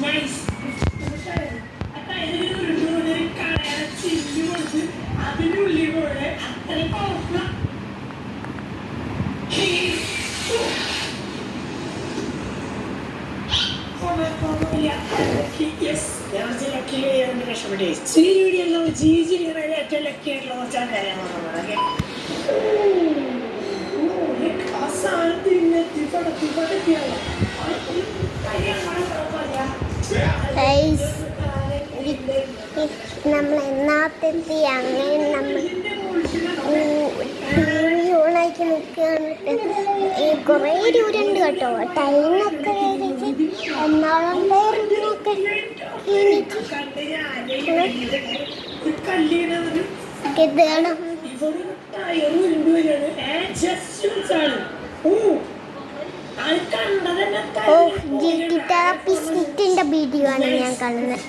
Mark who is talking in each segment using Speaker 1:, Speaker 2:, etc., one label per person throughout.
Speaker 1: Nice. അതായത് ഒരു കടയുടെ ചില്ലി കൊടുത്ത് അതിനുള്ളിൽ പോലെ അത്രയും പവർഫുൾ.
Speaker 2: നമ്മൾ എന്നാത്തെത്തി അങ്ങനെ നമ്മൾ ൂണാക്കി നിൽക്കുകയാണ്. കുറേ ദൂരമുണ്ട് കേട്ടോ. ടൈമൊക്കെ കഴിഞ്ഞിട്ട് എന്നാളൊക്കെ പിസ്റ്റിന്റെ വീഡിയോ ആണ് ഞാൻ കാണുന്നത്.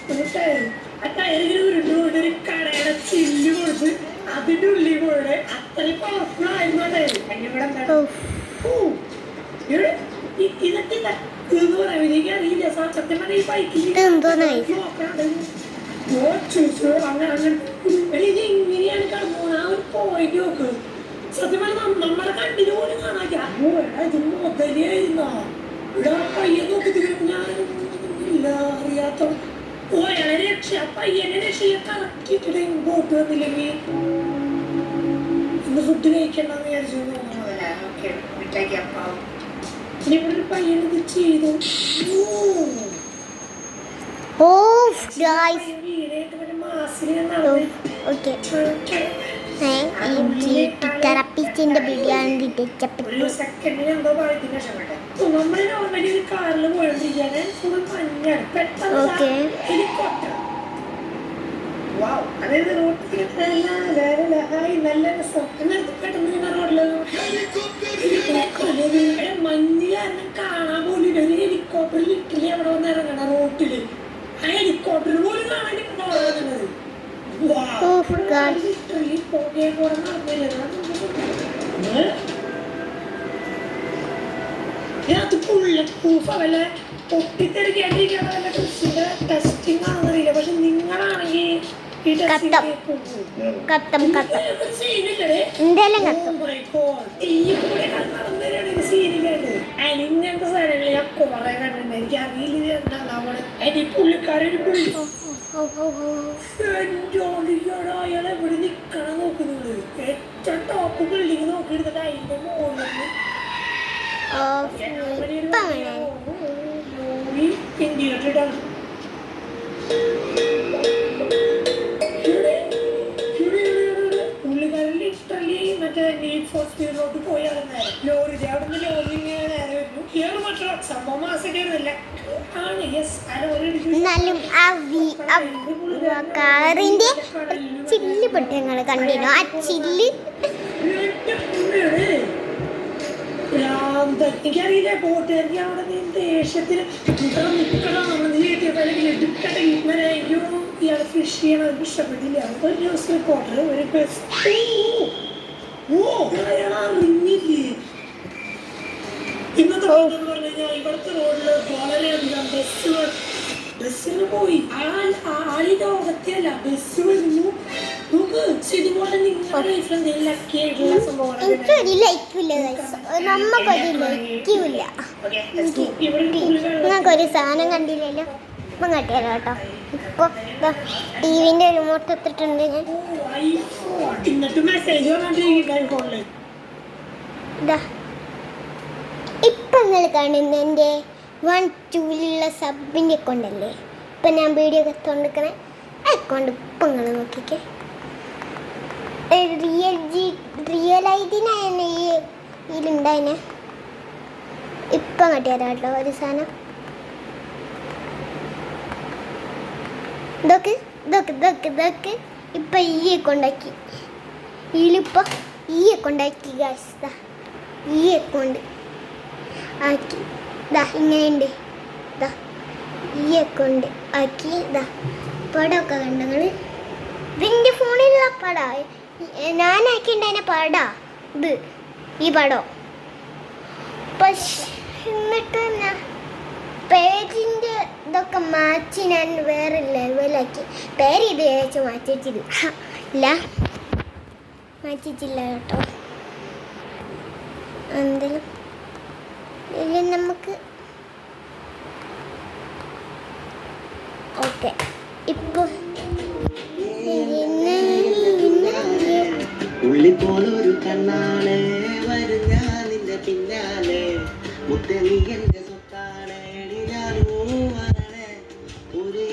Speaker 1: ചില്ല് കൊടുത്ത് അതിന്റെ ഉള്ളിൽ കൂടെ അത്രയും പവർഫുൾ ആയിരുന്നു. ഇതൊക്കെ എനിക്ക് അറിയില്ല സത്യം പറഞ്ഞ ഈ ബൈക്കിൽ ഇത് എങ്ങനെയാണ് കടന്നു ആ ഒരു പോയിന്റ് നോക്ക്. സത്യം പറഞ്ഞ നമ്മളെ കണ്ടിന് പോലും കാണാൻ ഇത് മുതലായിരുന്നോ ഇവിടെ പയ്യെ നോക്കി ഞാനില്ല അറിയാത്ത ഓയാളെ രക്ഷ പയ്യനെ രക്ഷയെ കറക്കിട്ടിട്ട് ബോട്ട് വന്നില്ലെങ്കിൽ ഇന്ന് ഫുഡ് കഴിക്കണ്ടെന്ന് വിചാരിച്ചു. ഓക്കെ മിഠാക്കി അപ്പം ഇനി ഇവിടെ ഒരു പയ്യൻ ഇത് ചെയ്തു.
Speaker 2: തെറാപ്പിസ്റ്റിന്റെ ബിരിയാണി
Speaker 1: നമ്മൾ നോർമലി ഒരു കാറിൽ പോയോണ്ടിരിക്കുകയാണ്. ഫുൾ മഞ്ഞാണ്. പെട്ടെന്ന് ഹെലികോപ്റ്റർ. അതായത് റോഡിൽ നല്ല രസം. എന്നിട്ട് പെട്ടെന്ന് ഇങ്ങനെ റോഡില് മഞ്ഞ് കാരണം കാണാൻ പോലും ഒരു ഹെലികോപ്റ്ററിൽ ഇറ്റലി അവിടെ വന്ന് ഇറങ്ങണ റോട്ടില്. ആ ഹെലികോപ്റ്റർ പോലും കാണാൻ ഇറങ്ങുന്നത്. ഇറ്റലി പോകെ കൂടെ നടന്നില്ല. ഇതിനകത്ത് ബുള്ളറ്റ് പ്രൂഫ് അവല്ല പൊട്ടിത്തെറിക്കാണ്ടിരിക്കുന്ന വല്ല കൃഷിയുടെ ടെസ്റ്റിംഗ് ആണെന്നറിയില്ല. പക്ഷെ നിങ്ങളാണെങ്കിൽ ഈ സീനിലുണ്ട്. ഇങ്ങനത്തെ സാധനങ്ങൾ ഞാൻ കുറെ കണ്ടിട്ടുണ്ട്. എനിക്ക് അറിയില്ല എന്താണ് അവിടെ അതിന്റെ പുള്ളിക്കാരൊരു അയാളെ എവിടെ നിക്കണം നോക്കുന്നത്. ഏറ്റവും ടോപ്പ് ബിൽഡിങ് നോക്കിയെടുത്തിട്ട് അതിന്റെ മുകളിൽ പുള്ളിക്കാരൻ ലിറ്ററലി മറ്റേ നീഡ് ഫോർ സ്പീഡിലോട്ട് പോയി അവിടെ ലോറി അവിടെ ലോറി നേരെ വരുന്നു. ഇയാള് മറ്റോ സംഭവം മാസൊക്കെയായിരുന്നില്ല ആണ്.
Speaker 2: എന്നാലും ആ കാറിന്റെ ചില്ല് പൊട്ടങ്ങൾ കണ്ടിനോ? ആ ചില്ല്
Speaker 1: എനിക്കറിയില്ല. ബോട്ടുകാർക്ക് അവിടെ ദേഷ്യത്തിന് നിൽക്കണം നമ്മൾ നീട്ടിയപ്പോൾ അല്ലെങ്കിൽ എടുക്കട്ടെ ഇവരായിരിക്കും ഇയാൾ ഫിഷ് ചെയ്യണം. അവർക്ക് ഇഷ്ടപ്പെട്ടില്ല. ഒരു ന്യൂസ് റിപ്പോർട്ടർ ഒരു ബസ് അയാൾ അറിഞ്ഞില്ലേ. ഇന്നത്തെ എന്ന് പറഞ്ഞു കഴിഞ്ഞാൽ ഇവിടുത്തെ റോഡില് വളരെയധികം ബസ്സിന് പോയി ആളി ലോകത്തെയല്ല ബസ് വരുന്നു. ഇതുപോലെ നിങ്ങളുടെ ലൈഫിൽ എന്തെങ്കിലും ലക്കി ആയിട്ടുള്ള സംഭവമാണ്.
Speaker 2: നിങ്ങൾക്കൊരു സാധനം കണ്ടില്ലല്ലോ. ഇപ്പം കട്ടിയല്ലോ കേട്ടോ. ഇപ്പൊ ടിവിന്റെ റിമോട്ട് എത്തിയിട്ടുണ്ട് ഞാൻ. ഇപ്പൊ നിങ്ങൾ കാണുന്ന എൻ്റെ 1-2 സബിൻ്റെ അക്കൗണ്ടല്ലേ. ഇപ്പം ഞാൻ വീഡിയോ എടുത്തോണ്ടിരിക്കണേ അക്കൗണ്ട് ഇപ്പം നിങ്ങൾ നോക്കിക്കേ. റിയൽ ഐഡിനാണ് ഇതിലുണ്ടായിനെ. ഇപ്പം കട്ടിയാലോ കേട്ടോ ഒരു സാധനം. ഇതൊക്കെ ഇപ്പം ഈ അക്കൗണ്ടാക്കി. ഇതിലിപ്പോൾ ഈ അക്കൗണ്ടാക്കി ഗായ്സ്. ഈ അക്കൗണ്ട് ആക്കി ഇങ്ങനെയുണ്ട്. ഈ അക്കൗണ്ട് ആക്കി പടമൊക്കെ കണ്ടങ്ങൾ. ഇതിൻ്റെ ഫോണിലുള്ള പടം ഞാനാക്കിണ്ടതിനെ പടാ ഇത് ഈ പടം. പക്ഷെ എന്നിട്ട് പേജിൻ്റെ ഇതൊക്കെ ഒക്കെ മാറ്റി ഞാൻ വേറെ ലെവലാക്കി. പേര് ഇത് ചോദിച്ചു മാറ്റിച്ചില്ല. ഇല്ല മാറ്റിച്ചില്ല കേട്ടോ. എന്തെങ്കിലും ഇല്ല നമുക്ക് ഓക്കെ. ഇപ്പോൾ
Speaker 3: ഉള്ളി പോലൊരു കണ്ണാണ് വരും ഞാൻ നിന്റെ പിന്നാലെ മുത്ത നീ എന്റെ സ്വത്താണ് ഞാനും വരണേ ഒരു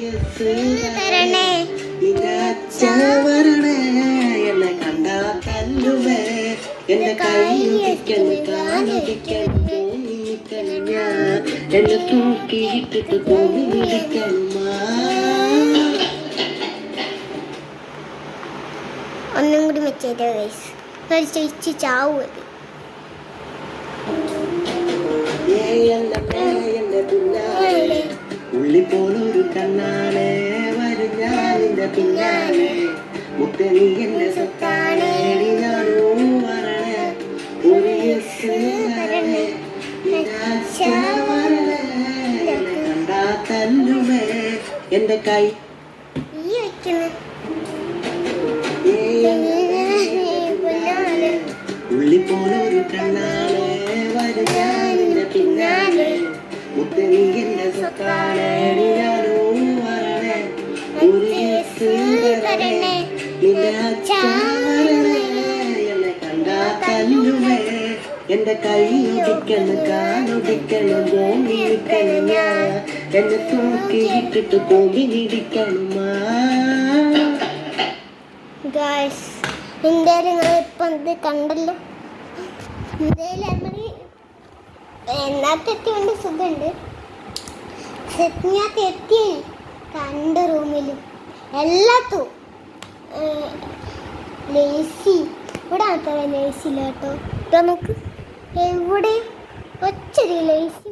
Speaker 2: തരണേ
Speaker 3: നിന്റെ അച്ഛൻ വരണേ എന്നെ കണ്ടാ തല്ലുമേ എന്റെ കൈയൊടിക്കണ് കാലൊടിക്കണ് തോന്നിക്കണ് ഞാൻ എന്നെ തൂക്കിയിട്ടിട്ട് തോന്നിയിരിക്കണുമാ.
Speaker 2: ഒന്നും കൂടി വെച്ചേട്ടോ ഗൈസ്. ചേച്ചി ചാവും അത്.
Speaker 3: ഉള്ളി പോലൊരു കണ്ണാണ് വരും ഞാനിന്റെ പിന്നാലെ മുത്ത നീ എന്റെ സ്വത്താണ് ഞാനും വരണേ ഒരു വരണേ കണ്ടാ തല്ലുമേ എന്റെ കൈ
Speaker 2: ഈ വയ്ക്കുന്നു.
Speaker 3: ഉള്ളി പോലൊരു കണ്ണാണ് വരും ഞാനിന്റെ പിന്നാലെ മുത്ത നീ എന്റെ സ്വത്താണ് ഞാനും വരണേ ഒരു വരണേ നിന്റെ അച്ഛൻ വരണേ എന്നെ കണ്ടാ തല്ലുമേ എന്റെ കൈയൊടിക്കണ് കാലൊടിക്കണ് ഭൂമിയിടിക്കണ് ഞാൻ എന്നെ തൂക്കിയിട്ടിട്ട് ഭൂമിയിടിക്കണുമാ.
Speaker 2: ഗൈസ് എന്തായാലും നിങ്ങൾ ഇപ്പം ഇത് കണ്ടല്ലോ. എന്തായാലും നമ്മൾ എന്നാത്തെ എത്തിയുണ്ട് സുഖമുണ്ട്. സെറ്റിനകത്ത് എത്തി രണ്ട് റൂമിലും എല്ലാത്തും ലേസി. ഇവിടെ ആൾക്കാരെ ലേസില്ല കേട്ടോ. നമുക്ക് എവിടെ ഒച്ചരി ലേസി